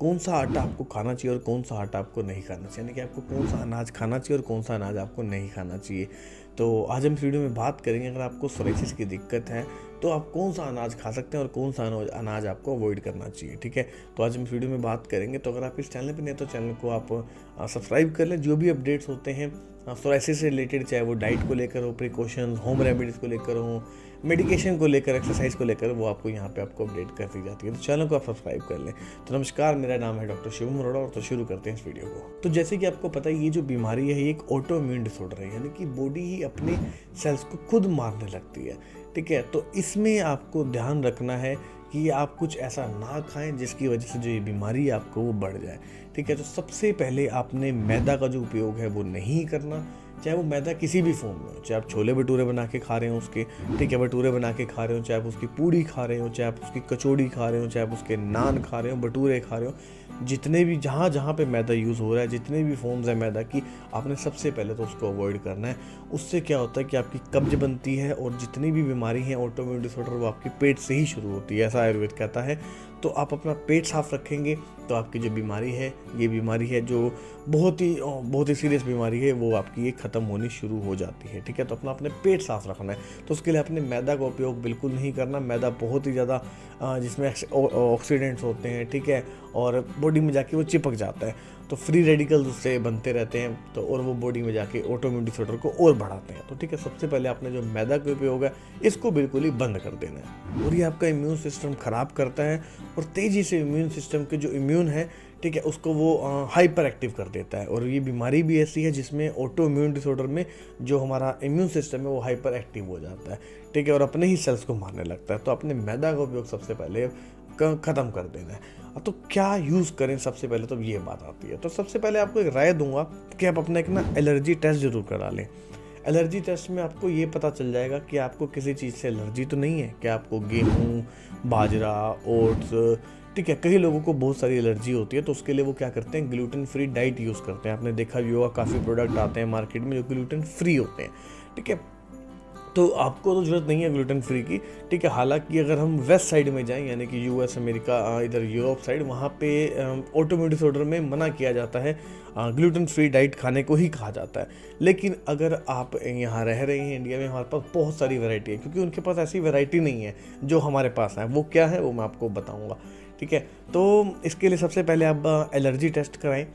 कौन सा आटा आपको खाना चाहिए और कौन सा आटा आपको नहीं खाना चाहिए, यानी कि आपको कौन सा अनाज खाना चाहिए और कौन सा अनाज आपको नहीं खाना चाहिए। तो आज हम इस वीडियो में बात करेंगे, अगर आपको सोराइसिस की दिक्कत है तो आप कौन सा अनाज खा सकते हैं और कौन सा अनाज आपको अवॉइड करना चाहिए। ठीक है, तो आज हम इस वीडियो में बात करेंगे। तो अगर आप इस चैनल पर नहीं तो चैनल को आप सब्सक्राइब कर लें। जो भी अपडेट्स होते हैं सोराइसिस से रिलेटेड, चाहे वो डाइट को लेकर हो, प्रिकॉशंस, होम रेमेडीज़ को लेकर हो, मेडिकेशन को लेकर, एक्सरसाइज को लेकर, वो आपको यहाँ पे आपको अपडेट कर दी जाती है। तो चैनल को आप सब्सक्राइब कर लें। तो नमस्कार, मेरा नाम है डॉक्टर शिवम अरोड़ा और तो शुरू करते हैं इस वीडियो को। तो जैसे कि आपको पता है, ये जो बीमारी है ये एक ऑटो इम्यून डिसऑर्डर है, यानी कि बॉडी ही अपने सेल्स को खुद मारने लगती है। ठीक है, तो इसमें आपको ध्यान रखना है कि आप कुछ ऐसा ना खाएं जिसकी वजह से जो ये बीमारी है आपको वो बढ़ जाए। ठीक है, तो सबसे पहले आपने मैदा का जो उपयोग है वो नहीं करना, चाहे वो मैदा किसी भी फॉर्म में हो, चाहे आप छोले भटूरे बना के खा रहे हो उसके, ठीक है, भटूरे बना के खा रहे हो, चाहे आप उसकी पूड़ी खा रहे हो, चाहे आप उसकी कचौड़ी खा रहे हो, चाहे आप उसके नान खा रहे हो, भटूरे खा रहे हो, जितने भी जहाँ जहाँ पे मैदा यूज़ हो रहा है, जितने भी फॉर्म्स है मैदा की, आपने सबसे पहले तो उसको अवॉइड करना है। उससे क्या होता है कि आपकी कब्ज बनती है और जितनी भी बीमारी है ऑटोइम्यून डिसऑर्डर वो आपके पेट से ही शुरू होती है, ऐसा आयुर्वेद कहता है। तो आप अपना पेट साफ रखेंगे तो आपकी जो बीमारी है, ये बीमारी है जो बहुत ही सीरियस बीमारी है, वो आपकी ये ख़त्म होनी शुरू हो जाती है। ठीक है, तो अपने पेट साफ रखना है। तो उसके लिए अपने मैदा का उपयोग बिल्कुल नहीं करना। मैदा बहुत ही ज़्यादा जिसमें ऑक्सीडेंट्स होते हैं, ठीक है, और बॉडी में जाके वो चिपक जाता है, तो फ्री रेडिकल्स उससे बनते रहते हैं, तो और वो बॉडी में जाके ऑटोइम्यून डिसऑर्डर को और बढ़ाते हैं। तो ठीक है, सबसे पहले आपने जो मैदा का उपयोग है इसको बिल्कुल ही बंद कर देना है। और ये आपका इम्यून सिस्टम ख़राब करता है और तेज़ी से इम्यून सिस्टम के जो इम्यून है, ठीक है, उसको वो हाइपर एक्टिव कर देता है। और ये बीमारी भी ऐसी है जिसमें ऑटो इम्यून डिसऑर्डर में जो हमारा इम्यून सिस्टम है वो हाइपर एक्टिव हो जाता है, ठीक है, और अपने ही सेल्स को मारने लगता है। तो अपने मैदा का उपयोग सबसे पहले ख़त्म कर देना है। तो क्या यूज़ करें, सबसे पहले तो ये बात आती है। तो सबसे पहले आपको एक राय दूंगा कि आप अपना एक एलर्जी टेस्ट ज़रूर करा लें। एलर्जी टेस्ट में आपको ये पता चल जाएगा कि आपको किसी चीज़ से एलर्जी तो नहीं है, कि आपको गेहूँ, बाजरा, ओट्स, ठीक है, कई लोगों को बहुत सारी एलर्जी होती है, तो उसके लिए वो क्या करते हैं, ग्लूटेन फ्री डाइट यूज़ करते हैं। आपने देखा भी होगा, काफ़ी प्रोडक्ट आते हैं मार्केट में जो ग्लूटेन फ्री होते हैं। ठीक है, तो आपको तो ज़रूरत नहीं है ग्लूटेन फ्री की। ठीक है, हालांकि अगर हम वेस्ट साइड में जाएं, यानी कि यूएस, अमेरिका, इधर यूरोप साइड, वहाँ पे ऑटोइम्यून डिसऑर्डर में मना किया जाता है, ग्लूटेन फ्री डाइट खाने को ही कहा जाता है। लेकिन अगर आप यहाँ रह रहे हैं इंडिया में, हमारे पास बहुत सारी वैरायटी है, क्योंकि उनके पास ऐसी वैरायटी नहीं है जो हमारे पास है। वो क्या है वो मैं आपको बताऊँगा। ठीक है, तो इसके लिए सबसे पहले आप एलर्जी टेस्ट कराएं।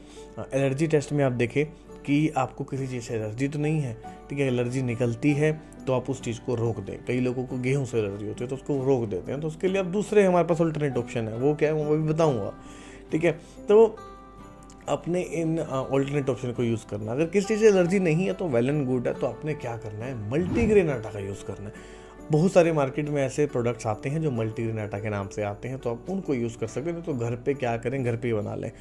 एलर्जी टेस्ट में आप देखें कि आपको किसी चीज़ से एलर्जी तो नहीं है। ठीक है, एलर्जी निकलती है तो आप उस चीज़ को रोक दें। कई लोगों को गेहूं से एलर्जी होती है तो उसको रोक देते हैं, तो उसके लिए अब दूसरे हमारे पास अल्टरनेट ऑप्शन है। वो क्या है वो भी बताऊंगा। ठीक है, तो अपने इन ऑल्टरनेट ऑप्शन को यूज़ करना। अगर किसी चीज़ से एलर्जी नहीं है तो वेल एंड गुड है, तो आपने क्या करना है, मल्टीग्रेन आटा का यूज़ करना है। बहुत सारे मार्केट में ऐसे प्रोडक्ट्स आते हैं जो मल्टीग्रेन आटा के नाम से आते हैं, तो आप उनको यूज़ कर सकते हैं। तो घर पे क्या करें, घर पे ही बना लें।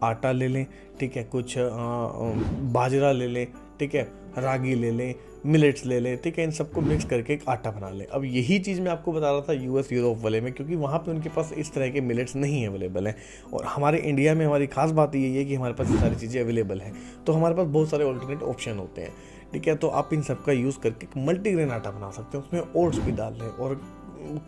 आटा ले लें, ठीक है, कुछ बाजरा ले लें, ठीक है, रागी ले लें, मिलेट्स ले लें, ठीक है, इन सबको मिक्स करके एक आटा बना लें। अब यही चीज़ मैं आपको बता रहा था यूएस यूरोप वाले में, क्योंकि वहाँ पे उनके पास इस तरह के मिलेट्स नहीं अवेलेबल हैं। और हमारे इंडिया में हमारी खास बात यही है कि हमारे पास ये सारी चीज़ें अवेलेबल हैं, तो हमारे पास बहुत सारे ऑल्टरनेट ऑप्शन होते हैं। ठीक है, तो आप इन सब का यूज़ करके एक मल्टीग्रेन आटा बना सकते हैं, उसमें ओट्स भी डाल लें। और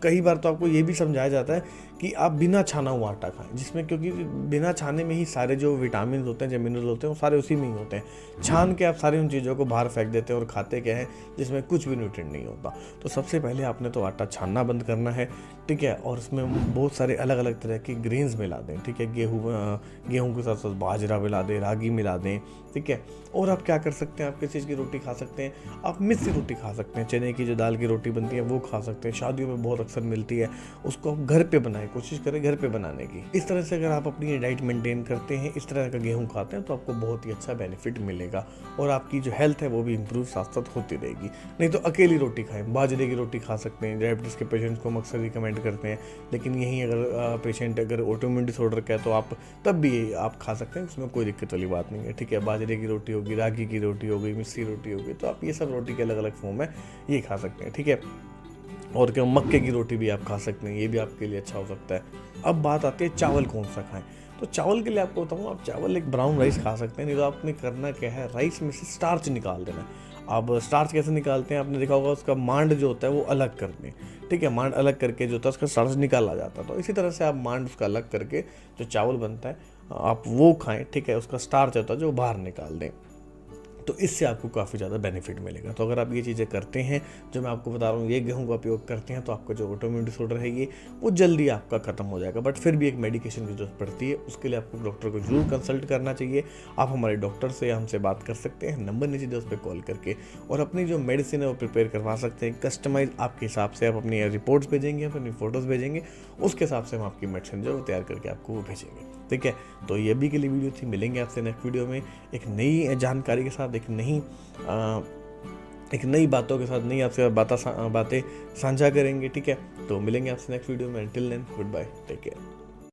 कई बार तो आपको ये भी समझाया जाता है कि आप बिना छाना हुआ आटा खाएं, जिसमें क्योंकि बिना छाने में ही सारे जो विटामिन होते हैं, जो मिनरल होते हैं, वो सारे उसी में ही होते हैं। छान के आप सारी उन चीज़ों को बाहर फेंक देते हैं और खाते क्या है जिसमें कुछ भी न्यूट्रिएंट नहीं होता। तो सबसे पहले आपने तो आटा छानना बंद करना है। ठीक है, और उसमें बहुत सारे अलग अलग तरह के ग्रेन्स मिला दें। ठीक है, गेहूँ के साथ साथ बाजरा मिला दें, रागी मिला दें। ठीक है, और आप क्या कर सकते हैं, आप किस चीज़ की रोटी खा सकते हैं, आप मिस्सी रोटी खा सकते हैं, चने की जो दाल की रोटी बनती है वो खा सकते हैं। शादियों में बहुत अक्सर मिलती है, उसको आप घर पे बनाएं, कोशिश करें घर पे बनाने की। इस तरह से अगर आप अपनी डाइट मेंटेन करते हैं, इस तरह का गेहूँ खाते हैं, तो आपको बहुत ही अच्छा बेनिफिट मिलेगा और आपकी जो हेल्थ है वो भी इंप्रूव साथ साथ होती रहेगी। नहीं तो अकेली रोटी खाएं, बाजरे की रोटी खा सकते हैं। डायबिटीज़ के पेशेंट्स को हम अक्सर रिकमेंड करते हैं, लेकिन यहीं अगर पेशेंट अगर ऑटोइम्यून डिसऑर्डर का है तो आप तब भी आप खा सकते हैं, उसमें कोई दिक्कत वाली बात नहीं है। ठीक है, बाजरे की रोटी होगी, रागी की रोटी हो गई, मिस्सी रोटी होगी, तो आप ये सब रोटी के अलग अलग फॉर्म है ये खा सकते हैं। ठीक है, और क्या मक्के की रोटी भी आप खा सकते हैं, ये भी आपके लिए अच्छा हो सकता है। अब बात आती है चावल कौन सा खाएं। तो चावल के लिए आपको बताऊँ, आप चावल एक ब्राउन राइस खा सकते हैं। नहीं तो आपने करना क्या है, राइस में से स्टार्च निकाल देना है। अब स्टार्च कैसे निकालते हैं, आपने देखा होगा उसका मांड जो होता है वो अलग कर दें, ठीक है, मांड अलग करके जो होता है उसका स्टार्च निकाला जाता है। तो इसी तरह से आप मांड उसका अलग करके जो चावल बनता है आप वो खाएं, ठीक है, उसका स्टार्च होता है जो बाहर निकाल दें। तो इससे आपको काफ़ी ज़्यादा बेनिफिट मिलेगा। तो अगर आप ये चीज़ें करते हैं जो मैं आपको बता रहा हूँ, ये गेहूं का उपयोग करते हैं, तो आपका जो ऑटोइम्यून डिसऑर्डर है ये वो जल्दी आपका खत्म हो जाएगा। बट फिर भी एक मेडिकेशन की जरूरत पड़ती है, उसके लिए आपको डॉक्टर को जरूर कंसल्ट करना चाहिए। आप हमारे डॉक्टर से हमसे बात कर सकते हैं, नंबर नीचे दे उस पर कॉल करके, और अपनी जो मेडिसिन है वो प्रिपेयर करवा सकते हैं कस्टमाइज आपके हिसाब से। आप अपनी रिपोर्ट्स भेजेंगे, अपनी फ़ोटोज़ भेजेंगे, उसके हिसाब से हम आपकी मेडिसिन जो तैयार करके आपको वो भेजेंगे, ठीक है। तो ये अभी के लिए वीडियो थी, मिलेंगे आपसे नेक्स्ट वीडियो में एक नई जानकारी के साथ, एक नई बातों के साथ, नई आपसे बातें साझा करेंगे, ठीक है। तो मिलेंगे आपसे नेक्स्ट वीडियो में। Till then good bye, take care.